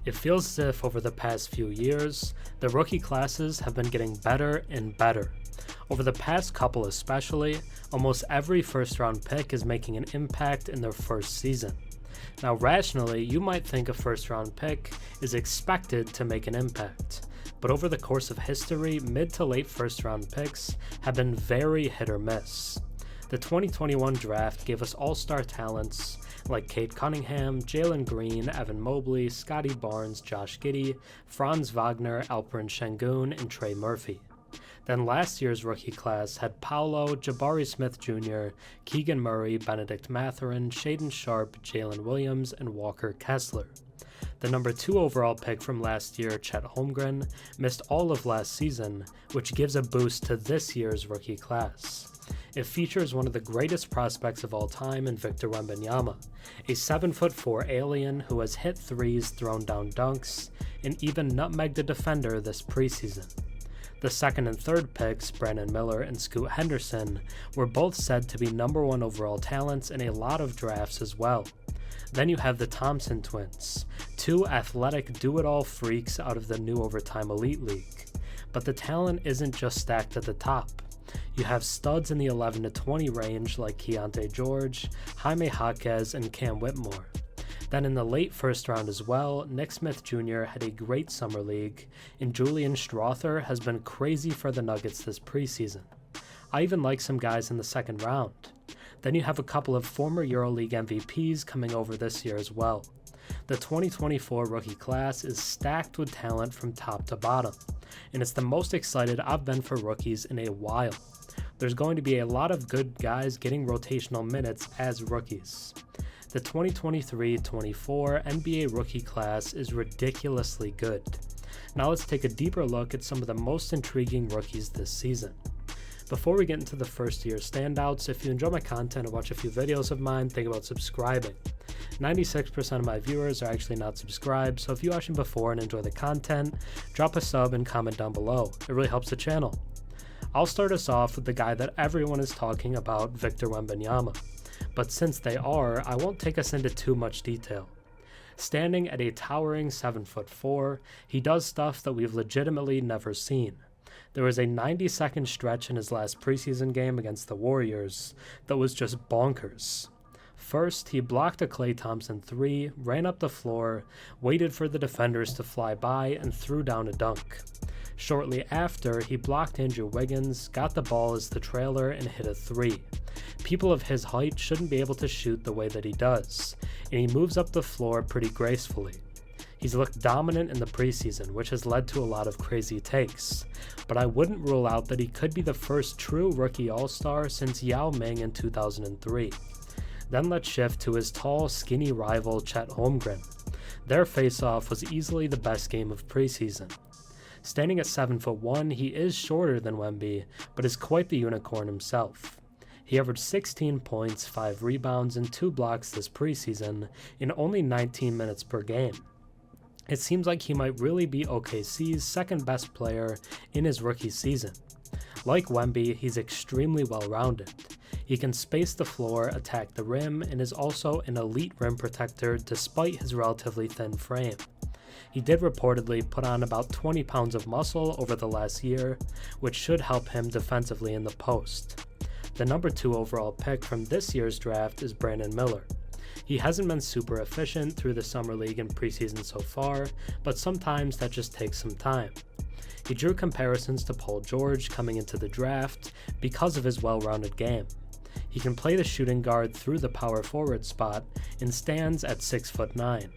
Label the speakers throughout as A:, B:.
A: It feels as if over the past few years, the rookie classes have been getting better and better. Over the past couple especially, almost every first-round pick is making an impact in their first season. Now rationally, you might think a first-round pick is expected to make an impact, but over the course of history, mid to late first-round picks have been very hit or miss. The 2021 draft gave us all-star talents like Cade Cunningham, Jalen Green, Evan Mobley, Scottie Barnes, Josh Giddey, Franz Wagner, Alperen Sengun, and Trey Murphy. Then last year's rookie class had Paolo, Jabari Smith Jr, Keegan Murray, Bennedict Mathurin, Shaedon Sharpe, Jalen Williams, and Walker Kessler. The number 2 overall pick from last year, Chet Holmgren, missed all of last season, which gives a boost to this year's rookie class. It features one of the greatest prospects of all time in Victor Wembanyama, a 7'4" alien who has hit threes, thrown down dunks, and even nutmegged a defender this preseason. The second and third picks, Miller and Scoot Henderson, were both said to be number 1 overall talents in a lot of drafts as well. Then you have the Thompson Twins, 2 athletic do-it-all freaks out of the new Overtime Elite League. But the talent isn't just stacked at the top. You have studs in the 11 to 20 range like Keyonte George, Jaime Jaquez, and Cam Whitmore. Then in the late first round as well, Nick Smith Jr. had a great summer league, and Julian Strawther has been crazy for the Nuggets this preseason. I even like some guys in the second round. Then you have a couple of former EuroLeague MVPs coming over this year as well. The 2024 rookie class is stacked with talent from top to bottom, and it's the most excited I've been for rookies in a while. There's going to be a lot of good guys getting rotational minutes as rookies. The 2023-24 NBA rookie class is ridiculously good. Now let's take a deeper look at some of the most intriguing rookies this season. Before we get into the first year standouts, if you enjoy my content or watch a few videos of mine, think about subscribing. 96% of my viewers are actually not subscribed, so if you watched me before and enjoy the content, drop a sub and comment down below. It really helps the channel. I'll start us off with the guy that everyone is talking about, Victor Wembanyama. But since they are, I won't take us into too much detail. Standing at a towering 7'4", he does stuff that we've legitimately never seen. There was a 90-second stretch in his last preseason game against the Warriors that was just bonkers. First, he blocked a Klay Thompson 3, ran up the floor, waited for the defenders to fly by, and threw down a dunk. Shortly after, he blocked Andrew Wiggins, got the ball as the trailer, and hit a 3. People of his height shouldn't be able to shoot the way that he does, and he moves up the floor pretty gracefully. He's looked dominant in the preseason, which has led to a lot of crazy takes, but I wouldn't rule out that he could be the first true rookie all-star since Yao Ming in 2003. Then let's shift to his tall, skinny rival Chet Holmgren. Their face-off was easily the best game of preseason. Standing at 7'1", he is shorter than Wemby, but is quite the unicorn himself. He averaged 16 points, 5 rebounds, and 2 blocks this preseason in only 19 minutes per game. It seems like he might really be OKC's second best player in his rookie season. Like Wemby, he's extremely well-rounded. He can space the floor, attack the rim, and is also an elite rim protector despite his relatively thin frame. He did reportedly put on about 20 pounds of muscle over the last year, which should help him defensively in the post. The number 2 overall pick from this year's draft is Miller. He hasn't been super efficient through the summer league and preseason so far, but sometimes that just takes some time. He drew comparisons to Paul George coming into the draft because of his well-rounded game. He can play the shooting guard through the power forward spot and stands at 6'9".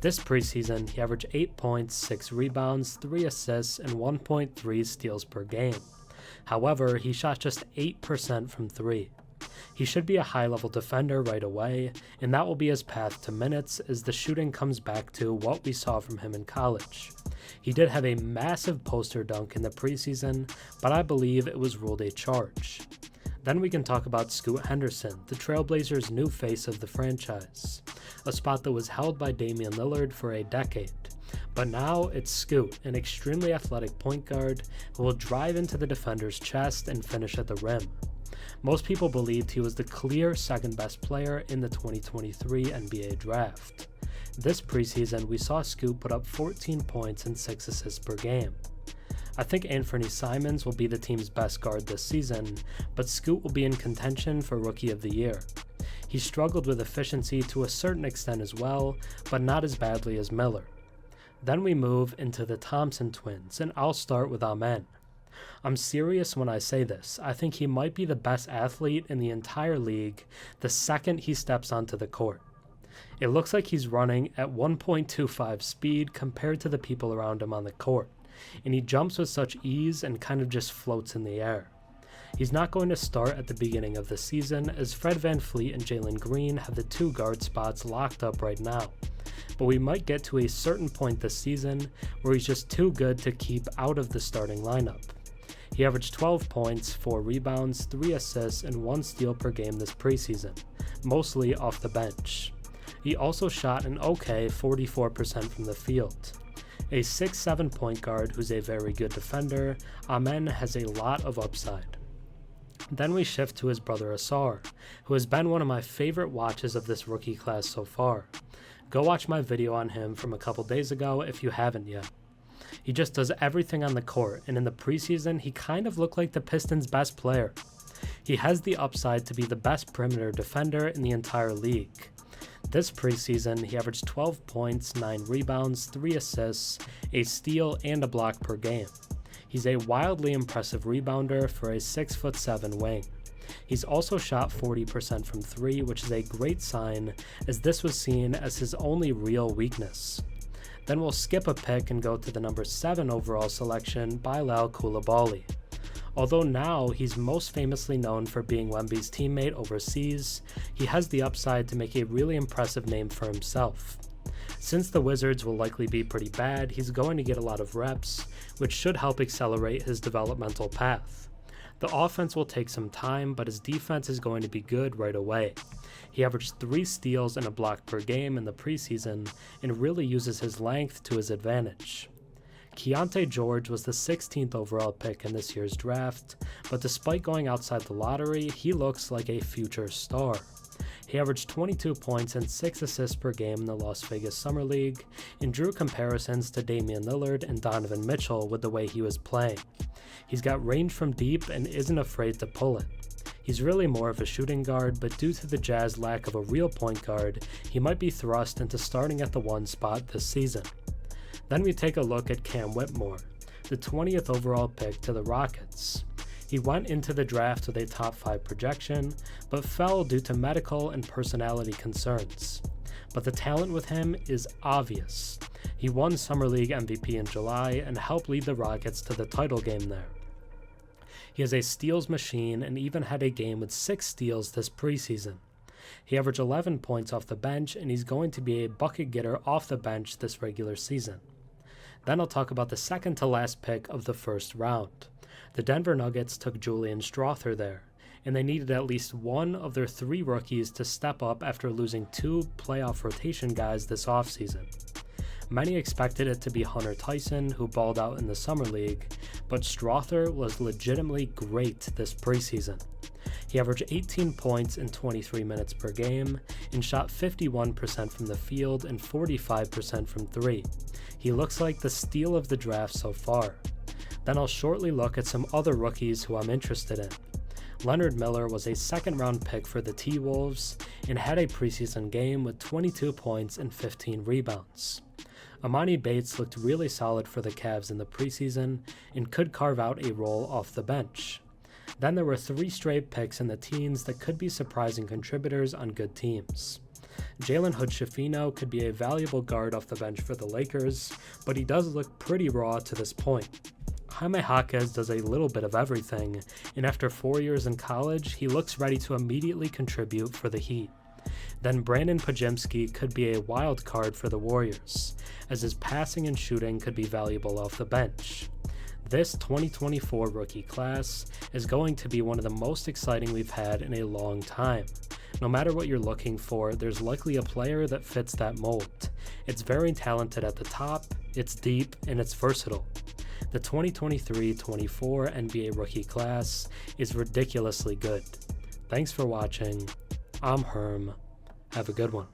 A: This preseason, he averaged 8 points, 6 rebounds, 3 assists, and 1.3 steals per game. However, he shot just 8% from 3. He should be a high-level defender right away, and that will be his path to minutes as the shooting comes back to what we saw from him in college. He did have a massive poster dunk in the preseason, but I believe it was ruled a charge. Then we can talk about Scoot Henderson, the Trailblazers' new face of the franchise, a spot that was held by Damian Lillard for a decade. But now it's Scoot, an extremely athletic point guard who will drive into the defender's chest and finish at the rim. Most people believed he was the clear second best player in the 2023 NBA draft. This preseason, we saw Scoot put up 14 points and 6 assists per game. I think Anthony Simons will be the team's best guard this season, but Scoot will be in contention for Rookie of the Year. He struggled with efficiency to a certain extent as well, but not as badly as Miller. Then we move into the Thompson Twins, and I'll start with Amen. I'm serious when I say this. I think he might be the best athlete in the entire league the second he steps onto the court. It looks like he's running at 1.25 speed compared to the people around him on the court, and he jumps with such ease and kind of just floats in the air. He's not going to start at the beginning of the season, as Fred VanVleet and Jalen Green have the 2 guard spots locked up right now, but we might get to a certain point this season where he's just too good to keep out of the starting lineup. He averaged 12 points, 4 rebounds, 3 assists, and 1 steal per game this preseason, mostly off the bench. He also shot an okay 44% from the field. A 6'7" point guard who's a very good defender, Amen has a lot of upside. Then we shift to his brother Ausar, who has been one of my favorite watches of this rookie class so far. Go watch my video on him from a couple days ago if you haven't yet. He just does everything on the court, and in the preseason he kind of looked like the Pistons' best player. He has the upside to be the best perimeter defender in the entire league. This preseason, he averaged 12 points, 9 rebounds, 3 assists, a steal, and a block per game. He's a wildly impressive rebounder for a 6'7" wing. He's also shot 40% from 3, which is a great sign, as this was seen as his only real weakness. Then we'll skip a pick and go to the number 7 overall selection, Bilal Coulibaly. Although now he's most famously known for being Wemby's teammate overseas, he has the upside to make a really impressive name for himself. Since the Wizards will likely be pretty bad, he's going to get a lot of reps, which should help accelerate his developmental path. The offense will take some time, but his defense is going to be good right away. He averaged 3 steals and a block per game in the preseason, and really uses his length to his advantage. Keyonte George was the 16th overall pick in this year's draft, but despite going outside the lottery, he looks like a future star. He averaged 22 points and 6 assists per game in the Las Vegas Summer League, and drew comparisons to Damian Lillard and Donovan Mitchell with the way he was playing. He's got range from deep and isn't afraid to pull it. He's really more of a shooting guard, but due to the Jazz lack of a real point guard, he might be thrust into starting at the 1 spot this season. Then we take a look at Cam Whitmore, the 20th overall pick to the Rockets. He went into the draft with a top 5 projection, but fell due to medical and personality concerns. But the talent with him is obvious. He won Summer League MVP in July and helped lead the Rockets to the title game there. He is a steals machine and even had a game with 6 steals this preseason. He averaged 11 points off the bench, and he's going to be a bucket getter off the bench this regular season. Then I'll talk about the second to last pick of the first round. The Denver Nuggets took Julian Strawther there, and they needed at least one of their 3 rookies to step up after losing 2 playoff rotation guys this offseason. Many expected it to be Hunter Tyson, who balled out in the Summer League, but Strawther was legitimately great this preseason. He averaged 18 points in 23 minutes per game and shot 51% from the field and 45% from 3. He looks like the steal of the draft so far. Then I'll shortly look at some other rookies who I'm interested in. Leonard Miller was a 2nd-round pick for the T-Wolves and had a preseason game with 22 points and 15 rebounds. Amani Bates looked really solid for the Cavs in the preseason and could carve out a role off the bench. Then there were 3 straight picks in the teens that could be surprising contributors on good teams. Jalen Hood-Schifino could be a valuable guard off the bench for the Lakers, but he does look pretty raw to this point. Jaime Jaquez does a little bit of everything, and after 4 years in college, he looks ready to immediately contribute for the Heat. Then Brandon Podziemski could be a wild card for the Warriors, as his passing and shooting could be valuable off the bench. This 2024 rookie class is going to be one of the most exciting we've had in a long time. No matter what you're looking for, there's likely a player that fits that mold. It's very talented at the top, it's deep, and it's versatile. The 2023-24 NBA rookie class is ridiculously good. Thanks for watching. I'm Herm. Have a good one.